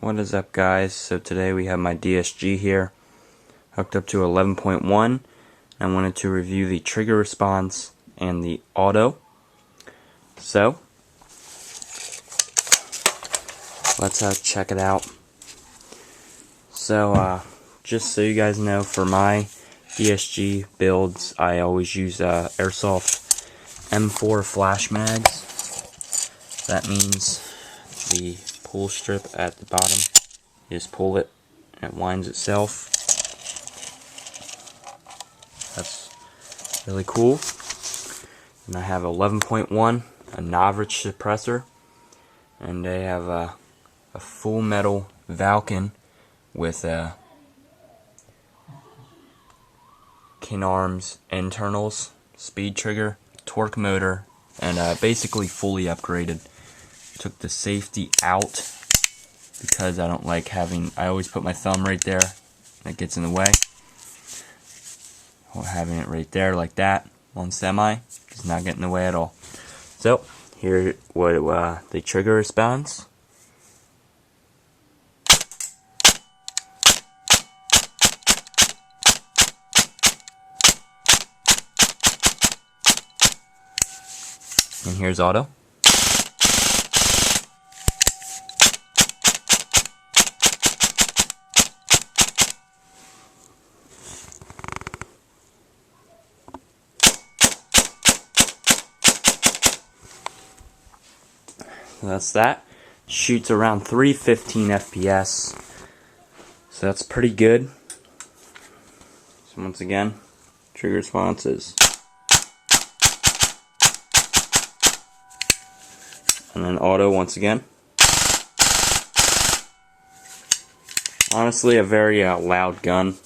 What is up, guys? So today we have my DSG here hooked up to 11.1. I wanted to review the trigger response and the auto. So let's check it out. So just so you guys know, for my DSG builds I always use Airsoft M4 flash mags. That means the pull strip at the bottom, you just pull it and it winds itself. That's really cool. And I have 11.1, a novice suppressor, and they have a full metal Valken with kin arms, internals, speed trigger, torque motor, and basically fully upgraded. Took the safety out because I don't like I always put my thumb right there and it gets in the way. Having it right there like that on semi does not get in the way at all. So here what the trigger response. And here's auto. So that's that. Shoots around 315 FPS. So that's pretty good. So once again, trigger responses. And then auto once again. Honestly, a very loud gun.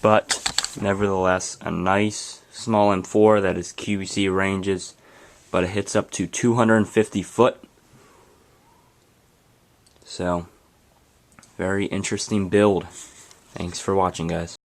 But nevertheless, a nice small M4 that is QC ranges, but it hits up to 250 foot. So, very interesting build. Thanks for watching, guys.